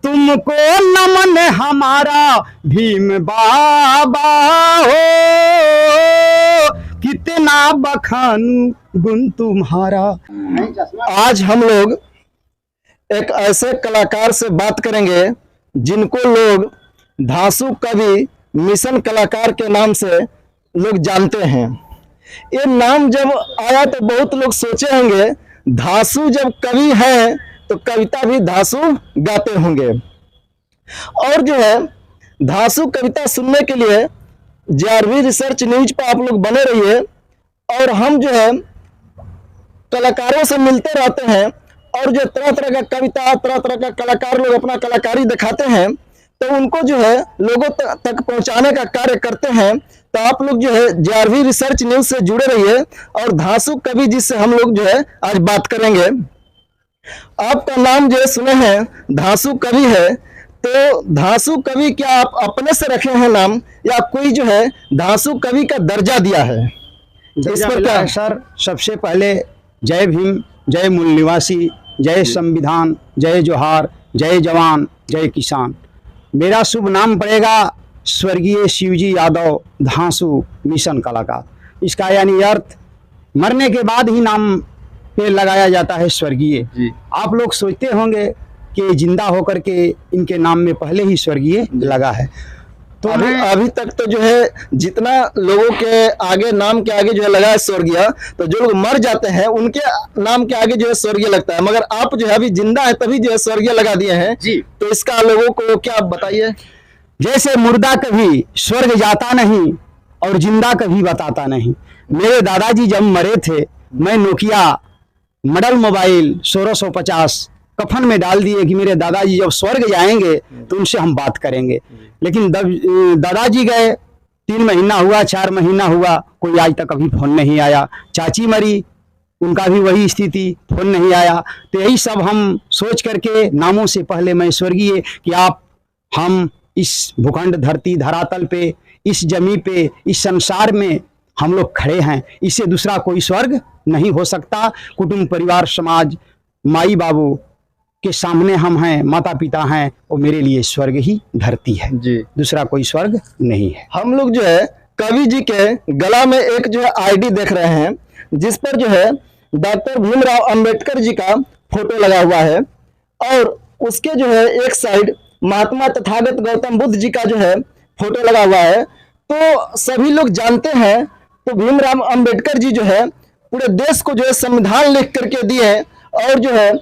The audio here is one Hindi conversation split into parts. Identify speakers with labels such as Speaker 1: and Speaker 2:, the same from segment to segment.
Speaker 1: तुमको नमन हमारा भीम बाबा हो, कितना बखानू गुण तुम्हारा।
Speaker 2: आज हम लोग एक ऐसे कलाकार से बात करेंगे जिनको लोग धांसू कवि मिशन कलाकार के नाम से लोग जानते हैं। ये नाम जब आया तो बहुत लोग सोचे होंगे धांसू जब कवि है तो कविता भी धांसू गाते होंगे। और जो है धांसू कविता सुनने के लिए जेआरवी रिसर्च न्यूज पर आप लोग बने रहिए। और हम जो है कलाकारों से मिलते रहते हैं और जो तरह तरह का कविता तरह तरह का कलाकार लोग अपना कलाकारी दिखाते हैं तो उनको जो है लोगों तक पहुंचाने का कार्य करते हैं। तो आप लोग जो है जेआरवी रिसर्च न्यूज से जुड़े रहिए और धांसू कवि जी से हम लोग जो है आज बात करेंगे। आपका नाम जो है सुने हैं धांसू कवि है, तो धांसू कवि क्या आप अपने से रखे हैं नाम या कोई जो है धांसू कवि का दर्जा दिया है?
Speaker 1: इस पर क्या है सर? सबसे पहले जय भीम, जय मूल निवासी, जय संविधान, जय जोहार, जय जवान, जय किसान। मेरा शुभ नाम पड़ेगा स्वर्गीय शिवजी यादव धांसू मिशन कलाकार। इसका यानी अर्थ मरने के बाद ही नाम पे लगाया जाता है स्वर्गीय। आप लोग सोचते होंगे कि जिंदा होकर के इनके नाम में पहले ही स्वर्गीय लगा है।
Speaker 2: तो अभी तक तो जो है जितना लोगों के आगे नाम के आगे जो है लगा है स्वर्गीय, तो जो लोग मर जाते हैं उनके नाम के आगे जो है स्वर्गीय लगता है, मगर आप जो है अभी जिंदा है तभी जो है स्वर्गीय लगा दिए हैं जी। तो इसका लोगों को क्या आप बताइए?
Speaker 1: जैसे मुर्दा कभी स्वर्ग जाता नहीं और जिंदा कभी बताता नहीं। मेरे दादाजी जब मरे थे मैं नोकिया मॉडल मोबाइल 1650 कफन में डाल दिए कि मेरे दादाजी जब स्वर्ग जाएंगे तो उनसे हम बात करेंगे। लेकिन दादाजी गए 3 महीना हुआ, 4 महीना हुआ, कोई आज तक अभी फोन नहीं आया। चाची मरी, उनका भी वही स्थिति, फोन नहीं आया। तो यही सब हम सोच करके नामों से पहले मैं स्वर्गीय कि आप हम इस भूखंड धरती धरातल पे, इस जमी पे, इस संसार में हम लोग खड़े हैं, इससे दूसरा कोई स्वर्ग नहीं हो सकता। कुटुंब परिवार समाज माई बाबू के सामने हम हैं, माता पिता हैं, वो मेरे लिए स्वर्ग ही धरती है जी, दूसरा कोई स्वर्ग नहीं है।
Speaker 2: हम लोग जो है कवि जी के गला में एक जो है आईडी देख रहे हैं जिस पर जो है डॉक्टर भीमराव अंबेडकर जी का फोटो लगा हुआ है और उसके जो है एक साइड महात्मा तथागत गौतम बुद्ध जी का जो है फोटो लगा हुआ है। तो सभी लोग जानते हैं तो भीमराव अंबेडकर जी जो है पूरे देश को जो है संविधान लिख करके दिए और जो है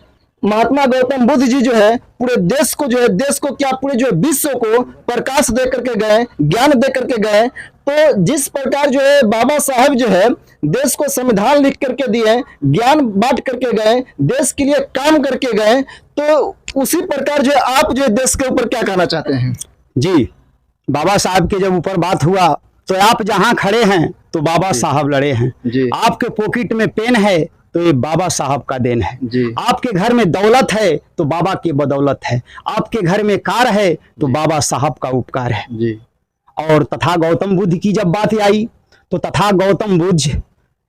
Speaker 2: महात्मा गौतम बुद्ध जी जो है पूरे देश को जो है देश को क्या पूरे जो है विश्व को प्रकाश दे करके गए, ज्ञान दे करके गए। तो जिस प्रकार जो है बाबा साहब जो है देश को संविधान लिख करके दिए, ज्ञान बांट करके गए, देश के लिए काम करके गए, तो उसी प्रकार जो है आप जो है देश के ऊपर क्या कहना चाहते हैं?
Speaker 1: जी, बाबा साहब के जब ऊपर बात हुआ तो आप जहां खड़े हैं तो बाबा साहब लड़े हैं। आपके पॉकेट में पेन है तो ये बाबा साहब का देन है जी। आपके घर में दौलत है तो बाबा की बदौलत है। आपके घर में कार है तो बाबा साहब का उपकार है जी। और तथा गौतम बुद्ध की जब बात आई तो तथा गौतम बुद्ध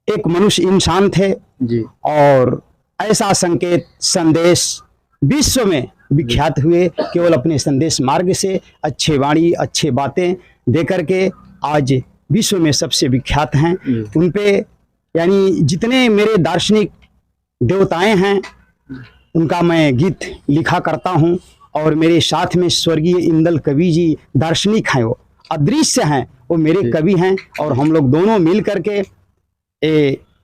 Speaker 1: एक मनुष्य इंसान थे जी। और ऐसा संकेत संदेश विश्व में विख्यात हुए केवल अपने संदेश मार्ग से, अच्छे वाणी अच्छे बातें दे करके आज विश्व में सबसे विख्यात हैं। उन पे यानी जितने मेरे दार्शनिक देवताएं हैं उनका मैं गीत लिखा करता हूं। और मेरे साथ में स्वर्गीय इंदल कवि जी दार्शनिक हैं, वो अदृश्य हैं, वो मेरे कवि हैं। और हम लोग दोनों मिल करके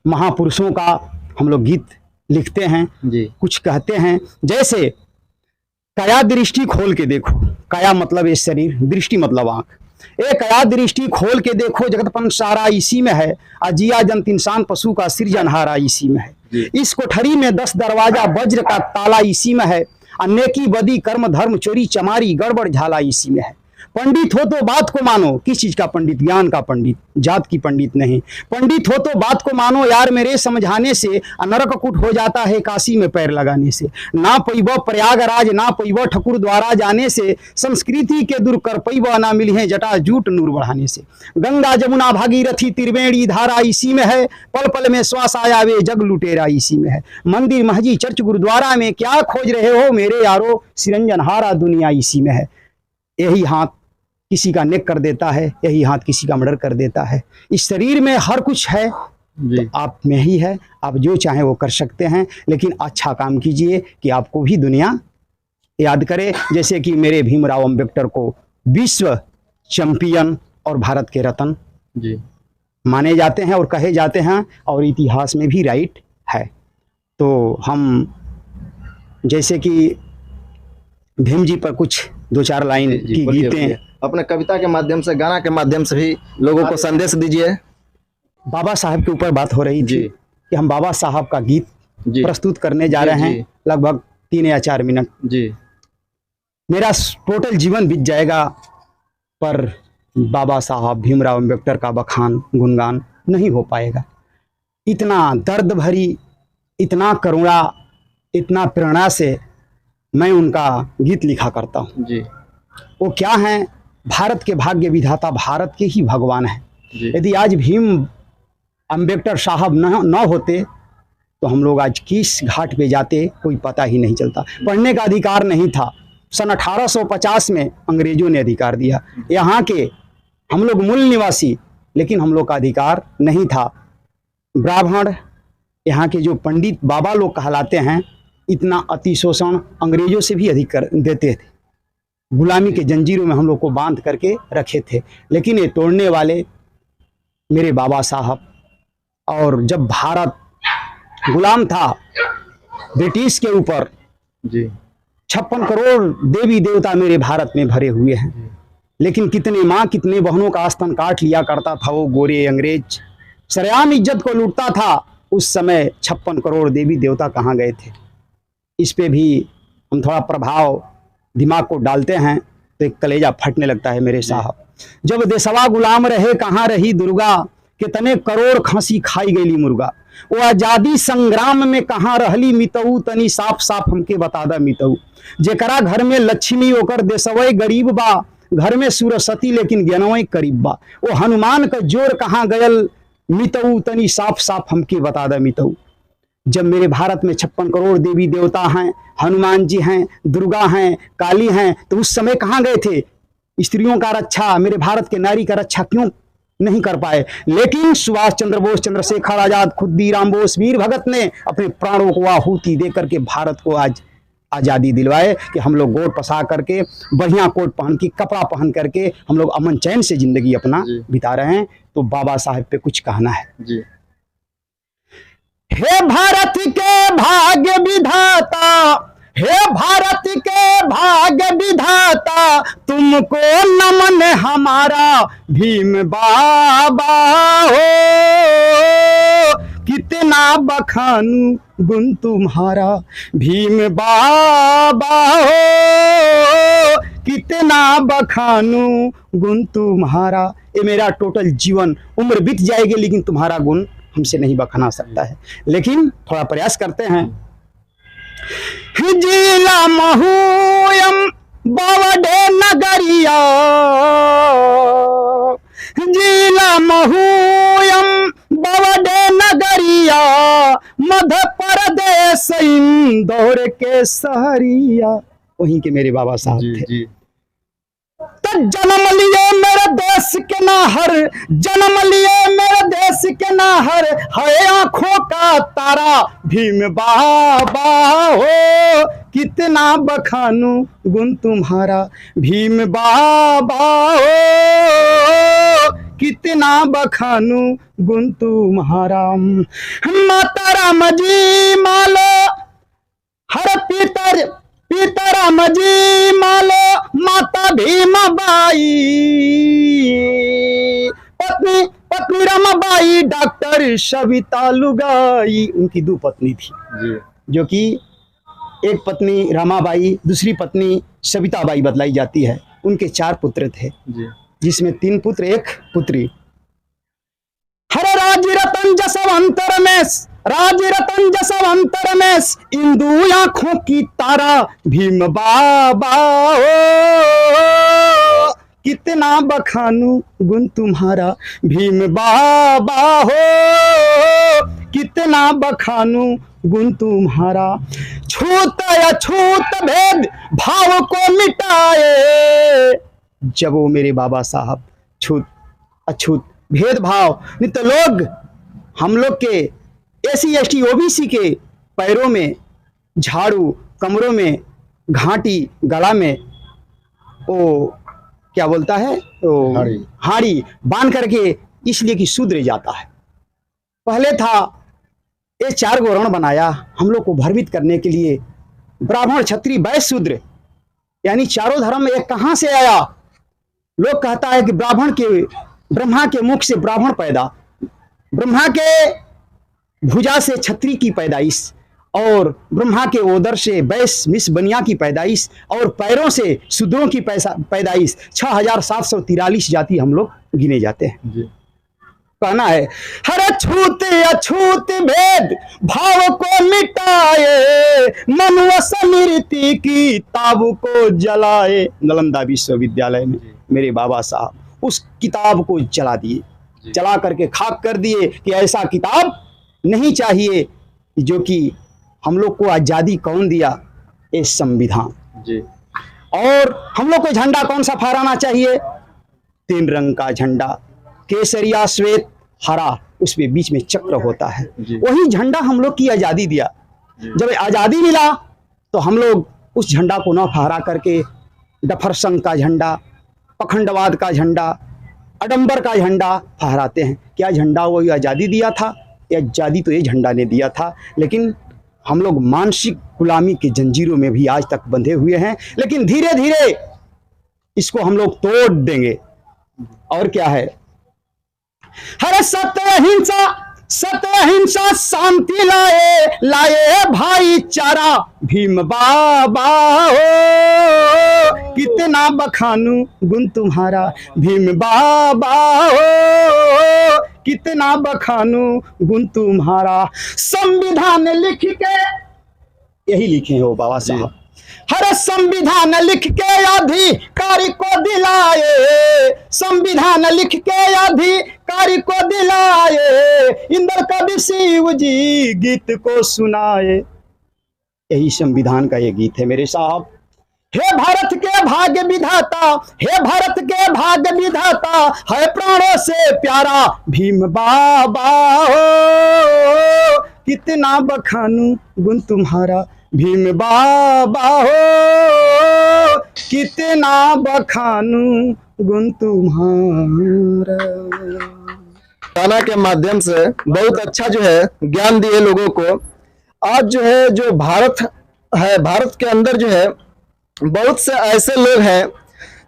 Speaker 1: महापुरुषों का हम लोग गीत लिखते हैं जी। कुछ कहते हैं जैसे काया दृष्टि खोल के देखो, काया मतलब ये शरीर, दृष्टि मतलब आंख। एक काया दृष्टि खोल के देखो जगतपन सारा इसी में है, अजिया जंत इंसान पशु का सृजनहारा इसी में है। इस कोठरी में 10 दरवाजा वज्र का ताला इसी में है, अनेकी बदी कर्म धर्म चोरी चमारी गड़बड़ झाला इसी में है। पंडित हो तो बात को मानो। किस चीज का पंडित? ज्ञान का पंडित, जात की पंडित नहीं। पंडित हो तो बात को मानो यार मेरे समझाने से, नरक कुट हो जाता है काशी में पैर लगाने से। ना पैबो प्रयागराज, ना पैबो ठकुर द्वारा जाने से, संस्कृति के दूर कर पैबो, ना मिली है जटा जूट नूर बढ़ाने से। गंगा जमुना भागीरथी त्रिवेणी धारा इसी में है, पल पल में श्वास आया वे जग लुटेरा इसी में है। मंदिर मस्जिद चर्च गुरुद्वारा में क्या खोज रहे हो मेरे यारो, सिरंजनहारा दुनिया इसी में है। यही हाथ किसी का नेक कर देता है, यही हाथ किसी का मर्डर कर देता है। इस शरीर में हर कुछ है तो आप में ही है, आप जो चाहें वो कर सकते हैं, लेकिन अच्छा काम कीजिए कि आपको भी दुनिया याद करे। जैसे कि मेरे भीमराव अम्बेडकर को विश्व चैंपियन और भारत के रत्न माने जाते हैं और कहे जाते हैं, और इतिहास में भी राइट है। तो हम जैसे कि भीम जी पर कुछ दो चार लाइन की गीतें
Speaker 2: अपने कविता के माध्यम से, गाना के माध्यम से भी लोगों को संदेश दीजिए।
Speaker 1: बाबा साहब के ऊपर बात हो रही थी कि हम बाबा साहब का गीत प्रस्तुत करने जा रहे हैं, लगभग 3 या 4 मिनट। मेरा टोटल जीवन बीत जाएगा पर बाबा साहब भीमराव अम्बेडकर का बखान गुणगान नहीं हो पाएगा। इतना दर्द भरी, इतना करुणा, इतना प्रेरणा से मैं उनका गीत लिखा करता हूँ। वो क्या हैं? भारत के भाग्य विधाता, भारत के ही भगवान हैं। यदि आज भीम अम्बेडकर साहब न होते तो हम लोग आज किस घाट पे जाते कोई पता ही नहीं चलता। पढ़ने का अधिकार नहीं था, सन 1850 में अंग्रेजों ने अधिकार दिया। यहाँ के हम लोग मूल निवासी, लेकिन हम लोग का अधिकार नहीं था। ब्राह्मण, यहाँ के जो पंडित बाबा लोग कहलाते हैं, इतना अति शोषण अंग्रेजों से भी अधिक कर देते थे। गुलामी के जंजीरों में हम लोग को बांध करके रखे थे, लेकिन ये तोड़ने वाले मेरे बाबा साहब। और जब भारत गुलाम था ब्रिटिश के ऊपर, 56 करोड़ देवी देवता मेरे भारत में भरे हुए हैं, लेकिन कितने माँ कितने बहनों का आस्तन काट लिया करता था वो गोरे अंग्रेज। सरेआम इज्जत को लूटता था। उस समय 56 करोड़ देवी देवता कहाँ गए थे? इस पे भी हम थोड़ा प्रभाव दिमाग को डालते हैं तो एक कलेजा फटने लगता है मेरे साहब। जब देशवा गुलाम रहे कहाँ रही दुर्गा, कितने करोड़ खांसी खाई गई मुर्गा। वो आजादी संग्राम में कहाँ रहली मितऊ, तनी साफ साफ हमके बता दा मितऊ। जेकरा घर में लक्ष्मी ओकर देशवई गरीब बा, घर में सरस्वती लेकिन ज्ञानवई करीब बा। वो हनुमान का जोर कहाँ गयल मितऊ, तनी साफ साफ हमके बता दा मितऊ। जब मेरे भारत में 56 करोड़ देवी देवता हैं, हनुमान जी हैं, दुर्गा हैं, काली हैं, तो उस समय कहाँ गए थे? स्त्रियों का रक्षा, मेरे भारत के नारी का रक्षा क्यों नहीं कर पाए? लेकिन सुभाष चंद्र बोस, चंद्रशेखर आजाद, खुद्दीराम बोस, वीर भगत ने अपने प्राणों को आहुति दे करके भारत को आज आज़ादी दिलवाए कि हम लोग गोट पसा करके, बढ़िया कोट पहन के, कपड़ा पहन करके हम लोग अमन चैन से जिंदगी अपना बिता रहे हैं। तो बाबा साहब पे कुछ कहना है। हे भारत के भाग्य विधाता, हे भारत के भाग्य विधाता, तुमको नमन हमारा भीम बाबा हो। कितना बखानू गुण तुम्हारा भीम बाबा हो, कितना बखानू गुण तुम्हारा। ये मेरा टोटल जीवन उम्र बीत जाएगी, लेकिन तुम्हारा गुण हमसे नहीं बखाना सकता है। लेकिन थोड़ा प्रयास करते हैं। जिला महूयम बावडे नगरिया, जिला महूयम बावडे नगरिया, मध्य प्रदेश इंदौर के सहरिया। वहीं के मेरे बाबा साहब थे। जन्म लिए मेरे देश के नाहर, जन्म लिए मेरे देश के नाहर, है आंखों का तारा भीम बाबा हो। कितना बखानू गुण तुम्हारा भीम बाबा हो, कितना बखानू गुण तुम्हारा। माता राम जी मालो हर पीतर, राम जी मालो माता भीमा बाई, पत्नी रमाबाई डॉक्टर सविता लुगाई। उनकी 2 पत्नी थी जो कि एक पत्नी रमाबाई, दूसरी पत्नी सविताबाई बतलाई जाती है। उनके 4 पुत्र थे जिसमें 3 पुत्र 1 पुत्री। हर राज रतन जसवंतर में, राज रतन जसवंतर में, इंदु आंखों की तारा भीम बाबा हो, कितना बखानू गुण तुम्हारा भीम बाबा हो, कितना बखानू गुण तुम्हारा। छूत अछूत भेद भाव को मिटाए, जब वो मेरे बाबा साहब छूत अछूत भेदभाव, नहीं तो लोग हम लोग के SC ST OBC के पैरों में झाड़ू, कमरों में घाटी, गला में वो क्या बोलता है वो हाड़ी बांध करके, इसलिए कि शूद्र जाता है। पहले था ये 4 वर्ण बनाया हम लोग को भ्रमित करने के लिए, ब्राह्मण क्षत्रिय वैश्य शूद्र, यानी चारों धर्म एक कहाँ से आया। लोग कहता है कि ब्रह्मा के मुख से ब्राह्मण पैदा, ब्रह्मा के भुजा से क्षत्रिय की पैदाइश, और ब्रह्मा के ओदर से वैश्य मिस बनिया की पैदाइश, और पैरों से शूद्रों की पैदाइश। 6743 जाति हम लोग गिने जाते हैं जी। कहना है हर छूत अछूत भेद भाव को मिटाए, मनुष्य स्मृति की ताब को जलाए। नालंदा विश्वविद्यालय में मेरे बाबा साहब उस किताब को जला दिए, जला करके खाक कर दिए कि ऐसा किताब नहीं चाहिए। जो कि हम लोग को आज़ादी कौन दिया? ये संविधान जी। और हम लोग को झंडा कौन सा फहराना चाहिए? 3 रंग का झंडा, केसरिया श्वेत हरा, उसमें बीच में चक्र होता है, वही झंडा हम लोग की आज़ादी दिया। जब आज़ादी मिला तो हम लोग उस झंडा को न फहरा करके डफर संघ का झंडा, पखंडवाद का झंडा, आडंबर का झंडा फहराते हैं। क्या झंडा वही आज़ादी दिया था? या आज़ादी तो ये झंडा ने दिया था, लेकिन हम लोग मानसिक गुलामी के जंजीरों में भी आज तक बंधे हुए हैं। लेकिन धीरे धीरे इसको हम लोग तोड़ देंगे। और क्या है? हर सत्य अहिंसा शांति लाए, लाए भाईचारा भीम बाबा हो, कितना बखानू गुण तुम्हारा भीम बाबा हो, कितना बखानू गुण तुम्हारा। संविधान लिख के, यही लिखे हैं वो बाबा साहब, हर संविधान लिख के अधिकारी को दिलाए, संविधान लिख के अधिकारी को दिलाए, इंद्र कवि शिव जी गीत को सुनाए। यही संविधान का ये गीत है मेरे साहब। हे भारत के भाग्य विधाता, हे भारत के भाग्य विधाता, है प्राणों से प्यारा भीम बाबा हो, कितना बखानू गुण तुम्हारा भीम बाबा हो, कितना बखानू गुण तुम्हारा।
Speaker 2: गाना के माध्यम से बहुत अच्छा जो है ज्ञान दिए लोगों को। आज जो है जो भारत है, भारत के अंदर जो है बहुत से ऐसे लोग हैं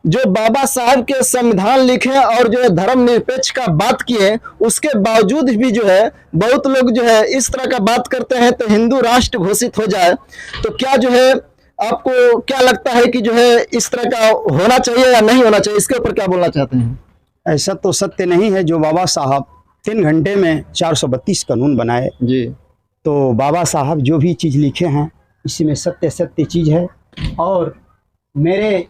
Speaker 2: जो बाबा साहब के संविधान लिखे और जो है धर्मनिरपेक्ष का बात किए, उसके बावजूद भी जो है बहुत लोग जो है इस तरह का बात करते हैं तो हिंदू राष्ट्र घोषित हो जाए। तो क्या जो है आपको क्या लगता है कि जो है इस तरह का होना चाहिए या नहीं होना चाहिए? इसके ऊपर क्या बोलना चाहते हैं?
Speaker 1: ऐसा तो सत्य नहीं है जो बाबा साहब 3 घंटे में 432 कानून बनाए
Speaker 2: जी।
Speaker 1: तो बाबा साहब जो भी चीज़ लिखे हैं इसी में सत्य चीज़ है। और मेरे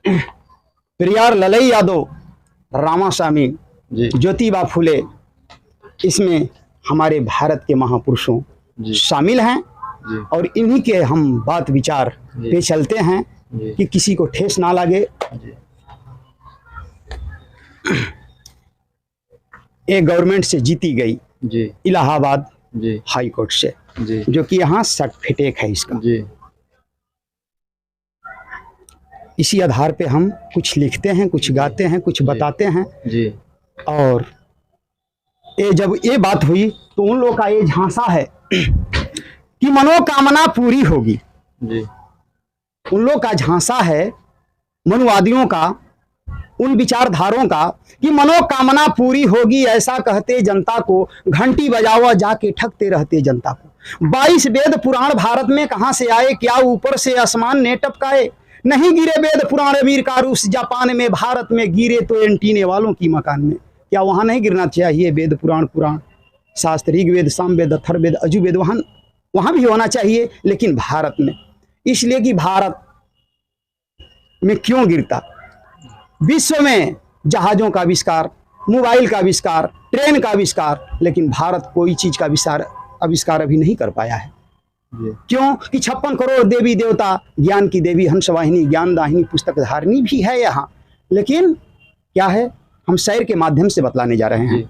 Speaker 1: पेरियार ललई यादव, रामास्वामी, ज्योतिबा फुले, इसमें हमारे भारत के महापुरुषों शामिल हैं। और इन्हीं के हम बात विचार पे चलते हैं कि किसी को ठेस ना लगे। ये गवर्नमेंट से जीती गई इलाहाबाद हाई कोर्ट से, जो कि यहाँ सर्टिफिकेट है इसका। इसी आधार पे हम कुछ लिखते हैं, कुछ गाते हैं, कुछ बताते हैं जी। और ये जब ये बात हुई तो उन लोगों का ये झांसा है कि मनोकामना पूरी होगी जी। उन लोग का झांसा है, मनुवादियों का, उन विचारधारों का, कि मनोकामना पूरी होगी ऐसा कहते जनता को, घंटी बजावा जाके ठगते रहते जनता को। 22 वेद पुराण भारत में कहाँ से आए? क्या ऊपर से आसमान ने टपकाए? नहीं गिरे वेद पुराण वीर का रूस जापान में, भारत में गिरे तो एंटीने वालों की मकान में। क्या वहाँ नहीं गिरना चाहिए वेद पुराण शास्त्र, ऋग्वेद, सामवेद, अथर्ववेद, यजुर्वेद, वहाँ भी होना चाहिए, लेकिन भारत में। इसलिए कि भारत में क्यों गिरता? विश्व में जहाज़ों का आविष्कार, मोबाइल का आविष्कार, ट्रेन का आविष्कार, लेकिन भारत कोई चीज़ का आविष्कार अभी नहीं कर पाया है। क्यों? कि 56 करोड़ देवी देवता, ज्ञान की देवी हंसवाहिनी, ज्ञानदाहिनी, पुस्तक धारिणी भी है यहाँ, लेकिन क्या है, हम शैर के माध्यम से बतलाने जा रहे हैं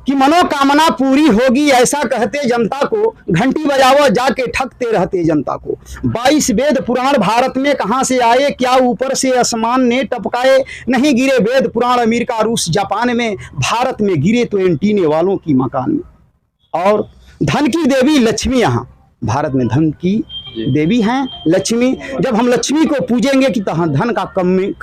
Speaker 1: कि मनोकामना पूरी होगी ऐसा कहते जनता को, घंटी बजाओ जाके ठगते रहते जनता को। 22 वेद पुराण भारत में कहाँ से आए, क्या ऊपर से आसमान ने टपकाए? नहीं गिरे वेद पुराण अमेरिका, रूस, जापान में, भारत में गिरे तो एंटीने वालों की मकान में। और धन की देवी लक्ष्मी, यहाँ भारत में धन की देवी हैं लक्ष्मी। जब हम लक्ष्मी को पूजेंगे कि धन का कमी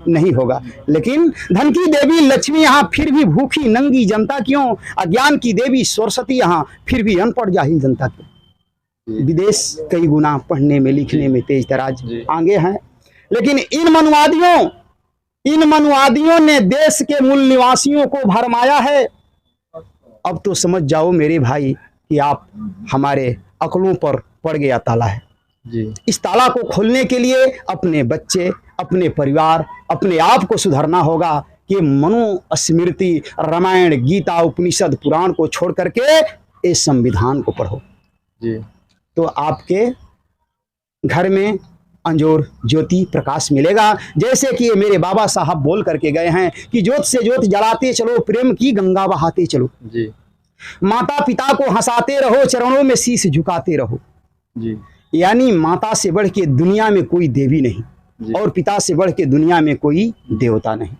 Speaker 1: नहीं होगा, लेकिन धन की देवी लक्ष्मी यहाँ फिर भी भूखी नंगी जनता क्यों? अज्ञान की देवी सरस्वती यहाँ फिर भी अनपढ़ जाहिल जनता क्यों? विदेश कई गुना पढ़ने में लिखने में तेज तराज आगे हैं, लेकिन इन मनुवादियों ने देश के मूल निवासियों को भरमाया है। अब तो समझ जाओ मेरे भाई कि आप हमारे अकलों पर पड़ गया ताला है जी। इस ताला को खोलने के लिए अपने बच्चे, अपने परिवार, अपने आप को सुधारना होगा कि मनुस्मृति, रामायण, गीता, उपनिषद, पुराण को छोड़ करके इस संविधान को पढ़ो जी। तो आपके घर में अंजोर ज्योति प्रकाश मिलेगा। जैसे कि मेरे बाबा साहब बोल करके गए हैं कि ज्योत से ज्योत जलाते चलो, प्रेम की गंगा बहाते चलो जी। माता पिता को हंसाते रहो, चरणों में शीश झुकाते रहो जी। यानी माता से बढ़ के दुनिया में कोई देवी नहीं और पिता से बढ़ के दुनिया में कोई देवता नहीं।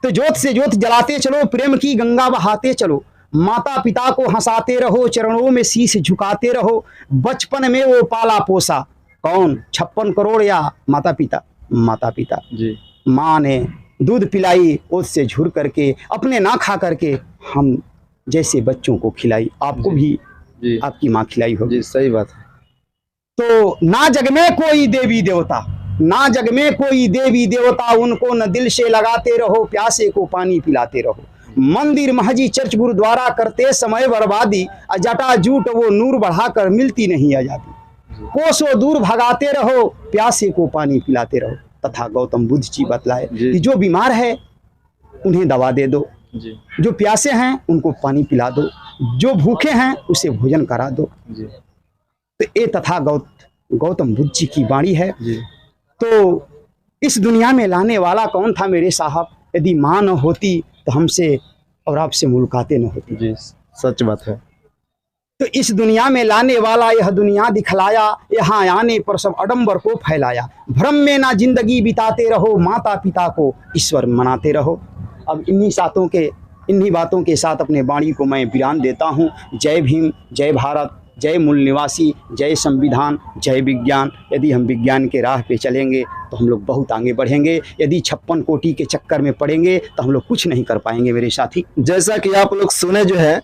Speaker 1: तो ज्योत से ज्योत जलाते चलो, प्रेम की गंगा बहाते चलो, माता पिता को हंसाते रहो, चरणों में शीश झुकाते रहो। बचपन में वो पाला पोसा कौन? 56 करोड़ या माता पिता जी। माँ ने दूध पिलाई, उससे झुर करके, अपने ना खा करके हम जैसे बच्चों को खिलाई, आपको भी आपकी माँ खिलाई होगी।
Speaker 2: सही बात है।
Speaker 1: तो ना जग में कोई देवी देवता, ना जग में कोई देवी देवता, उनको न दिल से लगाते रहो, प्यासे को पानी पिलाते रहो। मंदिर महजी चर्च गुरुद्वारा करते समय बर्बादी, जटा जूट वो नूर बढ़ाकर मिलती नहीं आजादी। कोसों दूर भगाते रहो, प्यासे को पानी पिलाते रहो। तथा गौतम बुद्ध जी बतलाए कि जो बीमार है उन्हें दवा दे दो जी। जो प्यासे हैं उनको पानी पिला दो, जो भूखे हैं उसे भोजन करा दो जी। तो ये तथा गौतम बुद्ध जी की वाणी है जी। तो इस दुनिया में लाने वाला कौन था मेरे साहब? यदि माँ न होती तो हमसे और आपसे मुलाकातें न होती
Speaker 2: जी। सच बात है।
Speaker 1: तो इस दुनिया में लाने वाला यह दुनिया दिखलाया, यहाँ आने पर सब अडंबर को फैलाया। भ्रम में ना जिंदगी बिताते रहो, माता पिता को ईश्वर मनाते रहो। अब इन्हीं बातों के साथ अपने वाणी को मैं विराम देता हूँ। जय भीम, जय भारत, जय मूल निवासी, जय संविधान, जय विज्ञान। यदि हम विज्ञान के राह पे चलेंगे तो हम लोग बहुत आगे बढ़ेंगे। यदि 56 कोटि के चक्कर में पड़ेंगे तो हम लोग कुछ नहीं कर पाएंगे मेरे साथी।
Speaker 2: जैसा कि आप लोग सुने जो है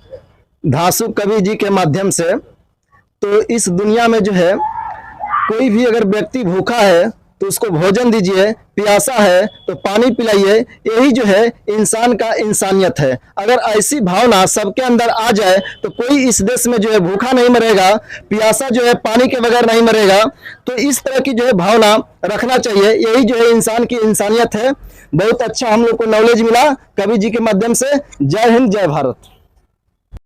Speaker 2: धासु कवि जी के माध्यम से, तो इस दुनिया में जो है कोई भी अगर व्यक्ति भूखा है तो उसको भोजन दीजिए, प्यासा है तो पानी पिलाइए। यही जो है इंसान का इंसानियत है। अगर ऐसी भावना सबके अंदर आ जाए तो कोई इस देश में जो है भूखा नहीं मरेगा, प्यासा जो है पानी के बगैर नहीं मरेगा। तो इस तरह की जो है भावना रखना चाहिए। यही जो है इंसान की इंसानियत है। बहुत अच्छा हम लोग को नॉलेज मिला कवि जी के माध्यम से। जय हिंद, जय भारत।